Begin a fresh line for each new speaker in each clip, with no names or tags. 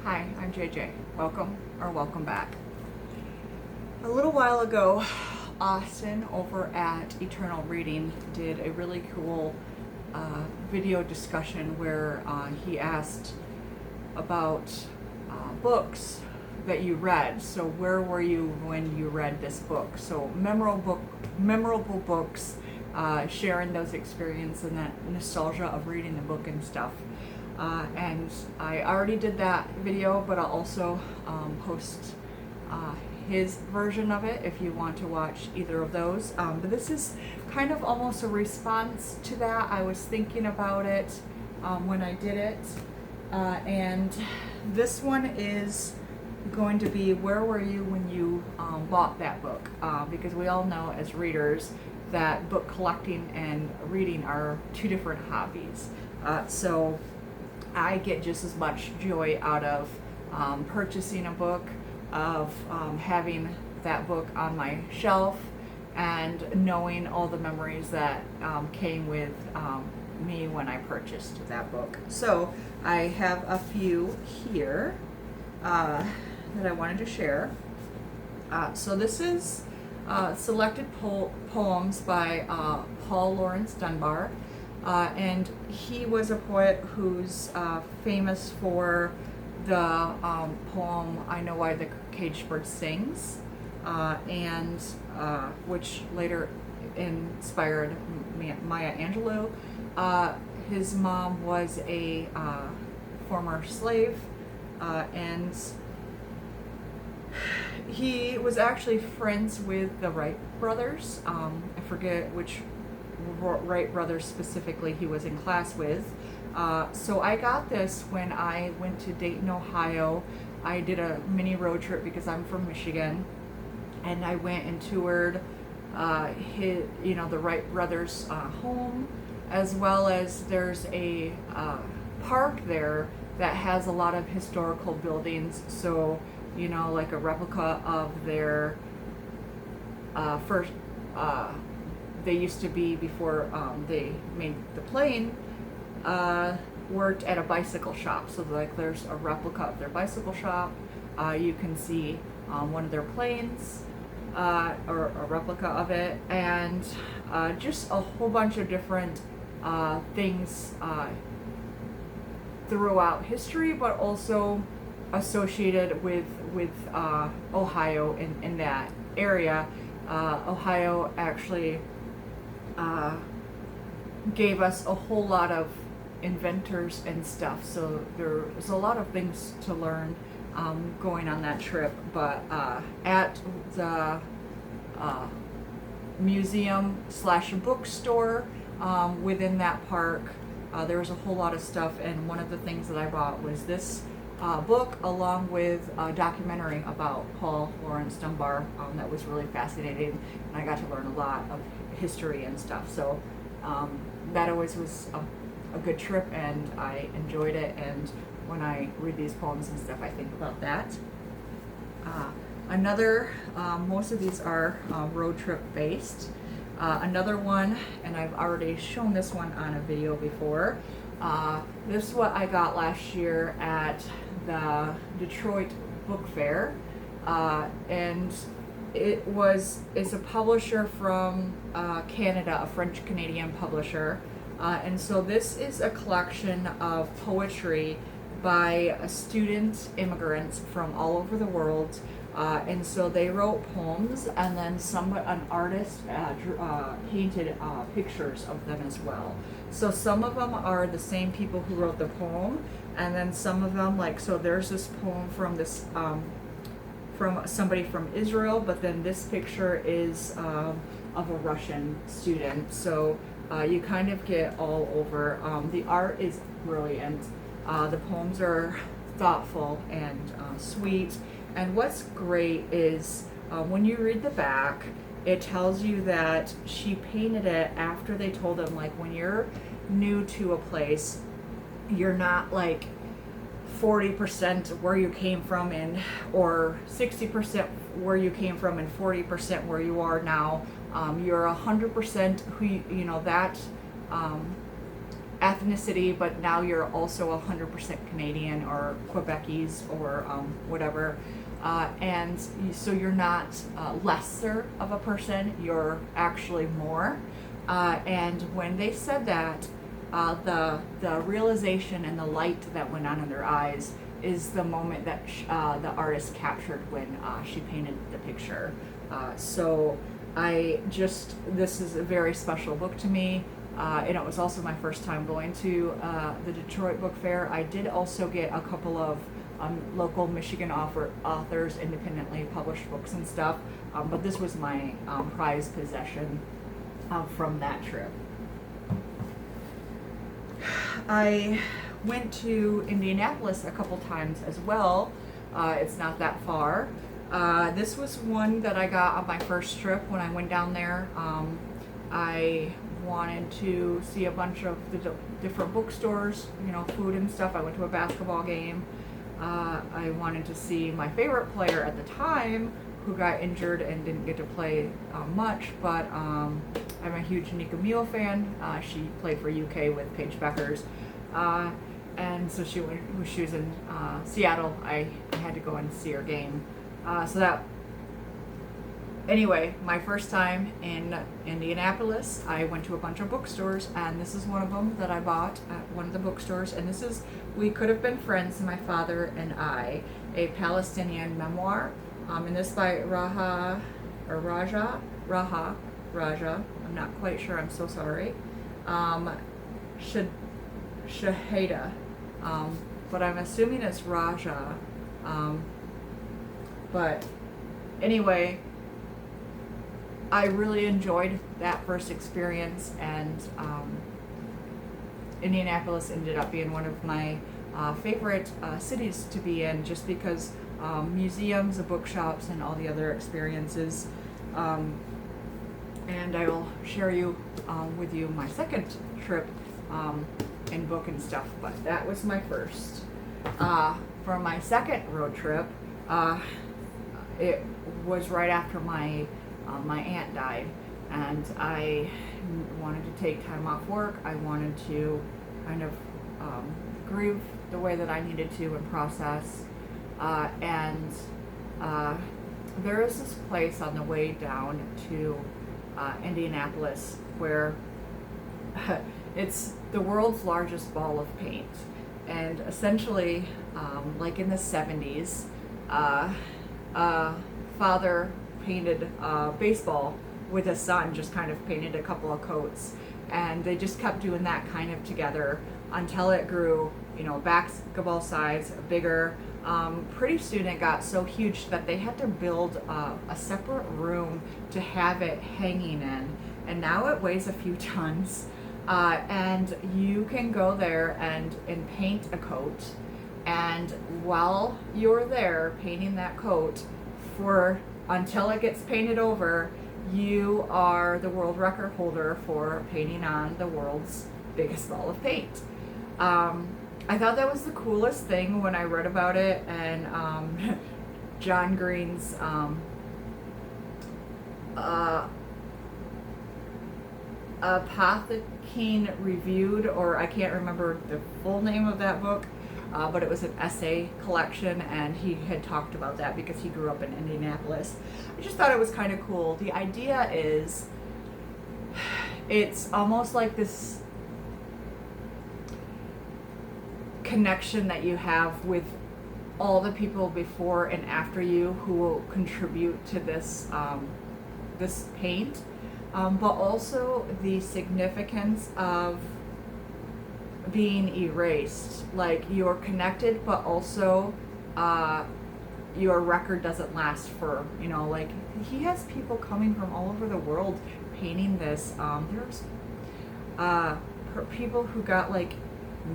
Hi, I'm JJ. Welcome back. A little while ago, Austin over at Eternal Reading did a really cool video discussion where he asked about books that you read. So where were you when you read this book? So memorable books, sharing those experiences and that nostalgia of reading the book and stuff. And I already did that video, but I'll also post his version of it if you want to watch either of those. But this is kind of almost a response to that. I was thinking about it when I did it. And this one is going to be where were you when you bought that book? Because we all know as readers that book collecting and reading are two different hobbies. So I get just as much joy out of purchasing a book, of having that book on my shelf, and knowing all the memories that came with me when I purchased that book. So I have a few here that I wanted to share. So this is selected poems by Paul Laurence Dunbar. And he was a poet who's famous for the poem "I Know Why the Caged Bird Sings," and which later inspired Maya Angelou. His mom was a former slave, and he was actually friends with the Wright brothers. I forget which Wright brothers specifically he was in class with. So I got this when I went to Dayton, Ohio. I did a mini road trip because I'm from Michigan, and I went and toured the Wright brothers' home, as well as there's a park there that has a lot of historical buildings. So like a replica of their first. They used to be, before they made the plane, worked at a bicycle shop. So like there's a replica of their bicycle shop. You can see one of their planes, or a replica of it, and just a whole bunch of different things throughout history, but also associated with Ohio in that area. Ohio actually gave us a whole lot of inventors and stuff, so there's a lot of things to learn going on that trip. But at the museum slash bookstore within that park, there was a whole lot of stuff, and one of the things that I bought was this book, along with a documentary about Paul Laurence Dunbar that was really fascinating, and I got to learn a lot of history and stuff. So that always was a good trip, and I enjoyed it. And when I read these poems and stuff, I think about that. Most of these are road trip based. Another one, and I've already shown this one on a video before. This is what I got last year at the Detroit Book Fair, and it's a publisher from Canada, a French-Canadian publisher, and so this is a collection of poetry by student immigrants from all over the world. And so they wrote poems, and then an artist painted pictures of them as well. So some of them are the same people who wrote the poem, and then some of them, so there's this poem from this from somebody from Israel, but then this picture is of a Russian student. So you kind of get all over. The art is brilliant. The poems are thoughtful and sweet. And what's great is when you read the back, it tells you that she painted it after they told them, when you're new to a place, you're not 40% where you came from, or 60% where you came from and 40% where you are now. You're 100% who that ethnicity, but now you're also 100% Canadian or Quebecese or whatever. So you're not lesser of a person, you're actually more. And when they said that, the realization and the light that went on in their eyes is the moment that the artist captured when she painted the picture. So this is a very special book to me. And it was also my first time going to the Detroit Book Fair. I did also get a couple of local Michigan authors independently published books and stuff, but this was my prized possession from that trip. I went to Indianapolis a couple times as well. It's not that far. This was one that I got on my first trip when I went down there. I wanted to see a bunch of the different bookstores, food and stuff. I went to a basketball game. I wanted to see my favorite player at the time, who got injured and didn't get to play much, but I'm a huge Nika Mule fan. She played for UK with Paige Beckers. And so when she was in Seattle, I had to go and see her game. Anyway, my first time in Indianapolis, I went to a bunch of bookstores, and this is one of them that I bought at one of the bookstores. And this is We Could Have Been Friends, My Father and I, a Palestinian memoir. And this by Raja. I'm not quite sure. I'm so sorry. Shaheda, but I'm assuming it's Raja. But anyway, I really enjoyed that first experience, and Indianapolis ended up being one of my favorite cities to be in, just because museums, the bookshops, and all the other experiences. And I will share with you my second trip and book and stuff, but that was my first. For my second road trip, it was right after my aunt died, and I wanted to take time off work. I wanted to kind of grieve the way that I needed to and process. And there is this place on the way down to Indianapolis where it's the world's largest ball of paint. And essentially, like in the 70s, father painted baseball with his son, just kind of painted a couple of coats. And they just kept doing that kind of together until it grew, basketball size, bigger. Pretty soon it got so huge that they had to build a separate room to have it hanging in. And now it weighs a few tons. And you can go there and paint a coat. And while you're there painting that coat, until it gets painted over, you are the world record holder for painting on the world's biggest ball of paint. I thought that was the coolest thing when I read about it, and John Green's Apothecine Reviewed, or I can't remember the full name of that book, but it was an essay collection, and he had talked about that because he grew up in Indianapolis. I just thought it was kind of cool. The idea is, it's almost like this connection that you have with all the people before and after you who will contribute to this this paint, but also the significance of being erased. Like, you're connected, but also your record doesn't last for, like, he has people coming from all over the world painting this. There's people who got like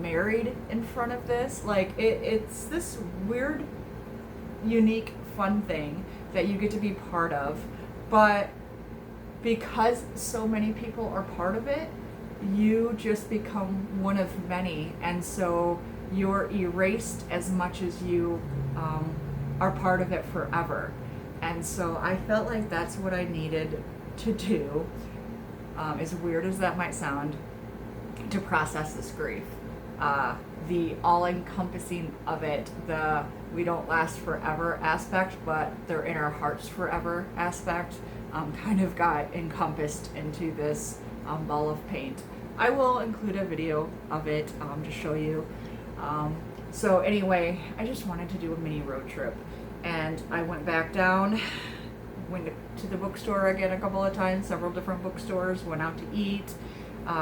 married in front of this. Like, it's this weird, unique, fun thing that you get to be part of, but because so many people are part of it, you just become one of many, and so you're erased as much as you are part of it forever. And so I felt like that's what I needed to do, as weird as that might sound. to process this grief. The all-encompassing of it, the we don't last forever aspect, but they're in our hearts forever aspect, kind of got encompassed into this ball of paint. I will include a video of it to show you. So anyway, I just wanted to do a mini road trip, and I went back down, went to the bookstore again a couple of times, several different bookstores, went out to eat,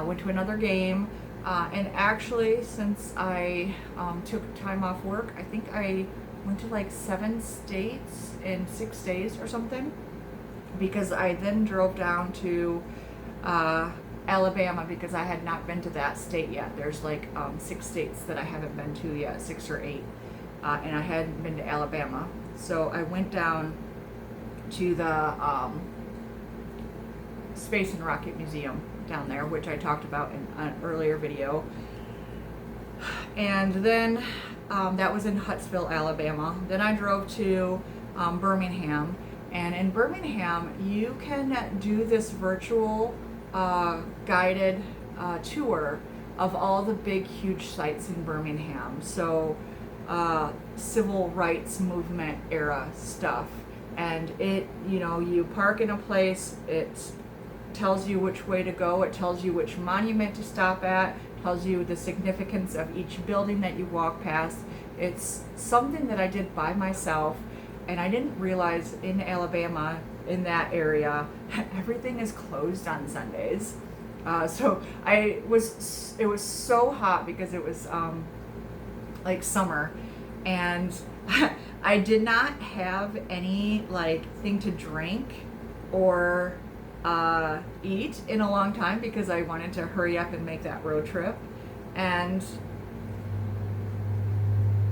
went to another game, and actually, since I took time off work, I think I went to like 7 states in 6 days or something, because I then drove down to Alabama, because I had not been to that state yet. There's like 6 states that I haven't been to yet, 6 or 8, and I hadn't been to Alabama. So I went down to the Space and Rocket Museum down there, which I talked about in an earlier video. And then that was in Huntsville, Alabama. Then I drove to Birmingham, and in Birmingham you can do this virtual guided tour of all the big huge sites in Birmingham. So civil rights movement era stuff, and it, you know, you park in a place, it tells you which way to go, it tells you which monument to stop at, tells you the significance of each building that you walk past. It's something that I did by myself, and I didn't realize in Alabama, in that area, everything is closed on Sundays. So it was so hot because it was like summer, and I did not have any like thing to drink or eat in a long time, because I wanted to hurry up and make that road trip, and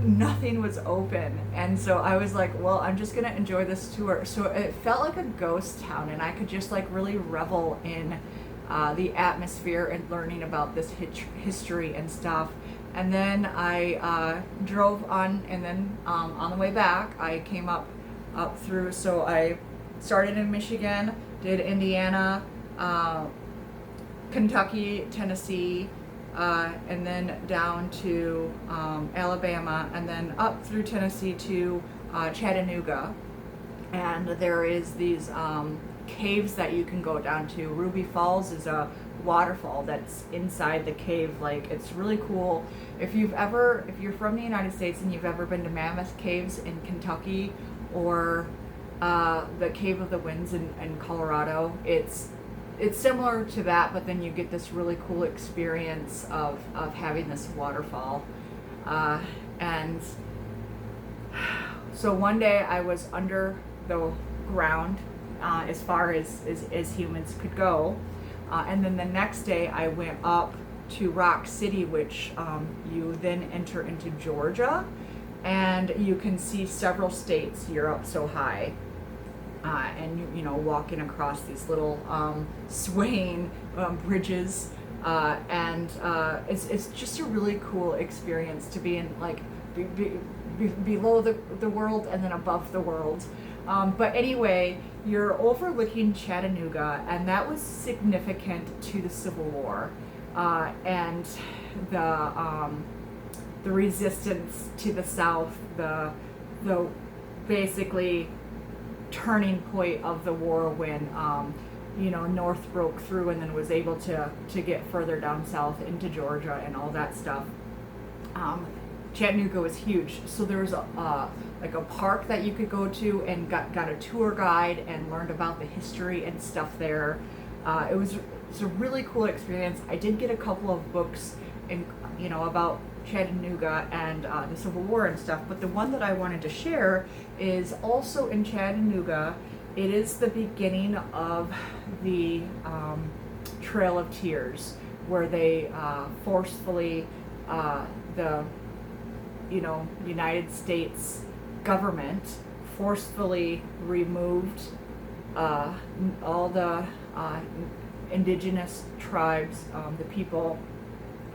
nothing was open. And so I was like, well, I'm just gonna enjoy this tour. So it felt like a ghost town, and I could just like really revel in the atmosphere and learning about this history and stuff. And then I drove on, and then on the way back I came up through, so I started in Michigan, did Indiana, Kentucky, Tennessee, and then down to Alabama, and then up through Tennessee to Chattanooga. And there is these caves that you can go down to. Ruby Falls is a waterfall that's inside the cave. Like, it's really cool. If you're from the United States and you've ever been to Mammoth Caves in Kentucky, or the Cave of the Winds in Colorado, it's similar to that, but then you get this really cool experience of having this waterfall. And so one day I was under the ground as far as humans could go, and then the next day I went up to Rock City, which you then enter into Georgia, and you can see several states. You're up so high. And you know, walking across these little swaying bridges, and it's just a really cool experience to be in, like below the world and then above the world. But anyway, you're overlooking Chattanooga, and that was significant to the Civil War, and the resistance to the South, the basically turning point of the war when North broke through and then was able to get further down south into Georgia and all that stuff. Chattanooga was huge, so there was like a park that you could go to, and got a tour guide and learned about the history and stuff there. It was a really cool experience. I did get a couple of books about Chattanooga and the Civil War and stuff, but the one that I wanted to share is also in Chattanooga. It is the beginning of the Trail of Tears, where they forcefully, the United States government forcefully removed all the indigenous tribes, the people,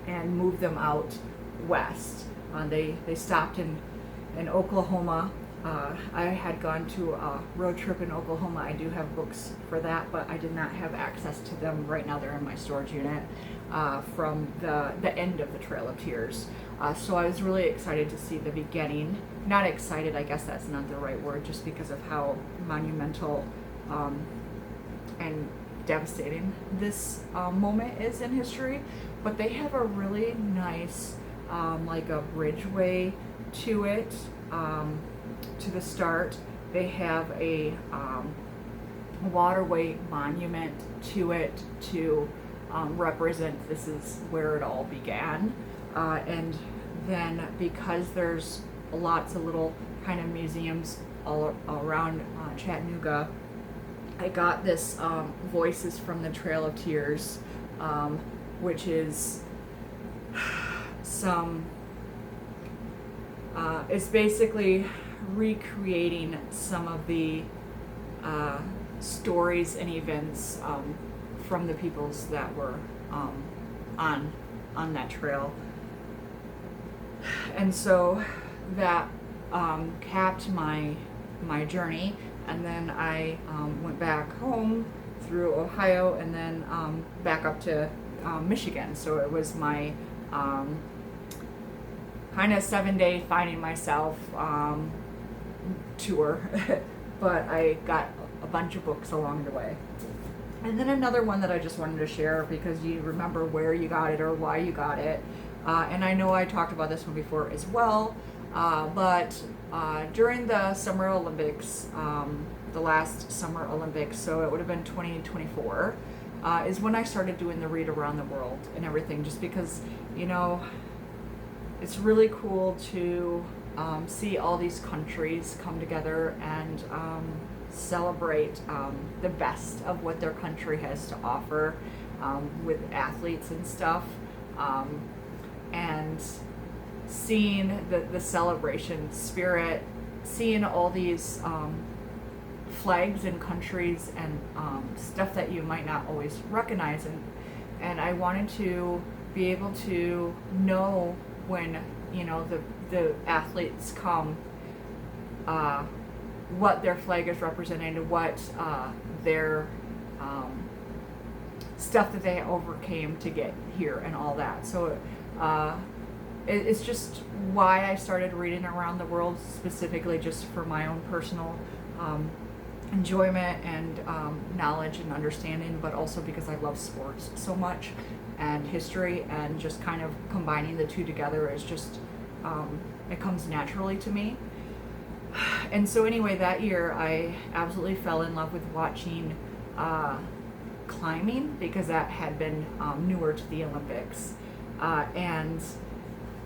and moved them out west. They stopped in Oklahoma, I had gone to a road trip in Oklahoma. I do have books for that, but I did not have access to them. Right now they're in my storage unit from the end of the Trail of Tears. So I was really excited to see the beginning. Not excited, I guess that's not the right word, just because of how monumental and devastating this moment is in history. But they have a really nice, like a bridgeway to it. To the start, they have a waterway monument to it to represent this is where it all began. And then because there's lots of little kind of museums all around Chattanooga, I got this Voices from the Trail of Tears, which is it's basically recreating some of the stories and events from the peoples that were on that trail. And so that capped my journey, and then I went back home through Ohio and then back up to Michigan. So it was my kind of 7-day finding myself tour, but I got a bunch of books along the way. And then another one that I just wanted to share because you remember where you got it or why you got it. And I know I talked about this one before as well, but during the Summer Olympics, the last Summer Olympics, so it would have been 2024, is when I started doing the Read Around the World and everything, just because, you know, it's really cool to see all these countries come together and celebrate the best of what their country has to offer with athletes and stuff. And seeing the celebration spirit, seeing all these flags and countries and stuff that you might not always recognize, and I wanted to be able to know when, you know, the athletes come, what their flag is representing, what their stuff that they overcame to get here and all that. So it's just why I started reading around the world, specifically just for my own personal enjoyment and knowledge and understanding, but also because I love sports so much and history, and just kind of combining the two together is just it comes naturally to me. And so anyway, that year I absolutely fell in love with watching climbing, because that had been newer to the Olympics. And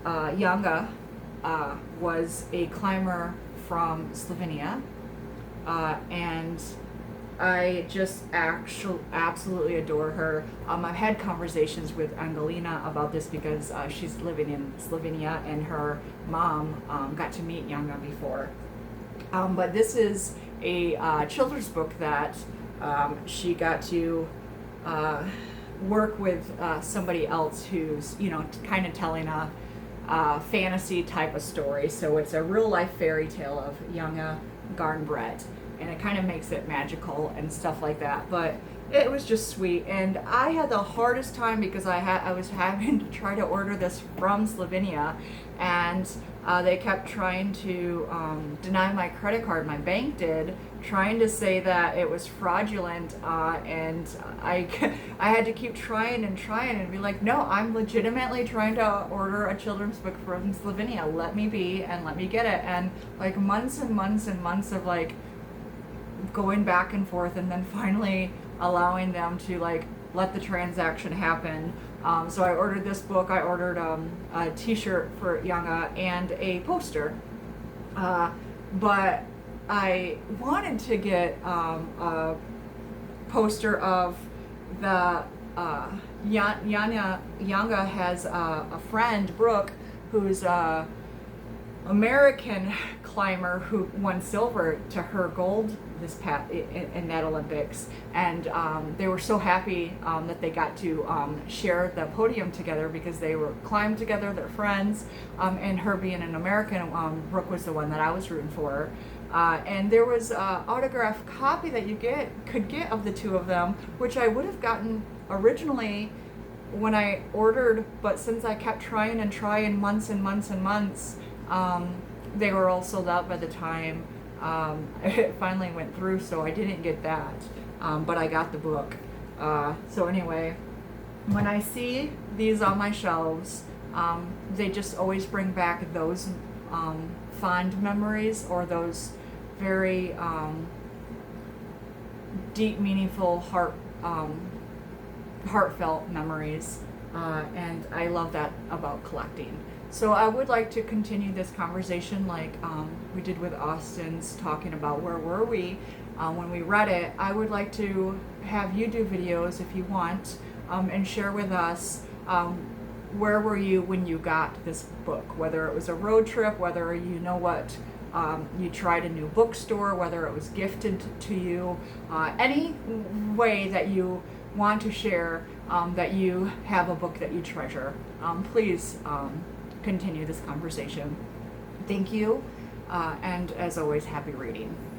Janga was a climber from Slovenia, and I just absolutely adore her. I've had conversations with Angelina about this because she's living in Slovenia, and her mom got to meet Janga before. But this is a children's book that she got to work with somebody else who's, you know, kind of telling a fantasy type of story. So it's a real life fairy tale of Janga Garnbret, and it kind of makes it magical and stuff like that. But it was just sweet, and I had the hardest time because I was having to try to order this from Slovenia, and they kept trying to deny my credit card. My bank did, trying to say that it was fraudulent, and I had to keep trying and be like, no, I'm legitimately trying to order a children's book from Slovenia. Let me be and let me get it. And like months and months and months of like going back and forth, and then finally allowing them to like let the transaction happen. So I ordered this book. I ordered a t-shirt for Janga and a poster, but I wanted to get a poster of the Janga has a friend, Brooke, who's American climber who won silver to her gold this past in that Olympics, and they were so happy that they got to share the podium together because they were climbed together, they're friends, and her being an American, Brooke was the one that I was rooting for. And there was an autographed copy that you could get of the two of them, which I would have gotten originally when I ordered, but since I kept trying and trying months and months and months, they were all sold out by the time it finally went through, so I didn't get that, but I got the book. So anyway, when I see these on my shelves, they just always bring back those fond memories, or those very deep, meaningful, heartfelt memories, and I love that about collecting. So I would like to continue this conversation like we did with Austin's, talking about where were we when we read it. I would like to have you do videos if you want, and share with us where were you when you got this book, whether it was a road trip, whether you tried a new bookstore, whether it was gifted to you, any way that you want to share that you have a book that you treasure. Please continue this conversation. Thank you, and as always, happy reading.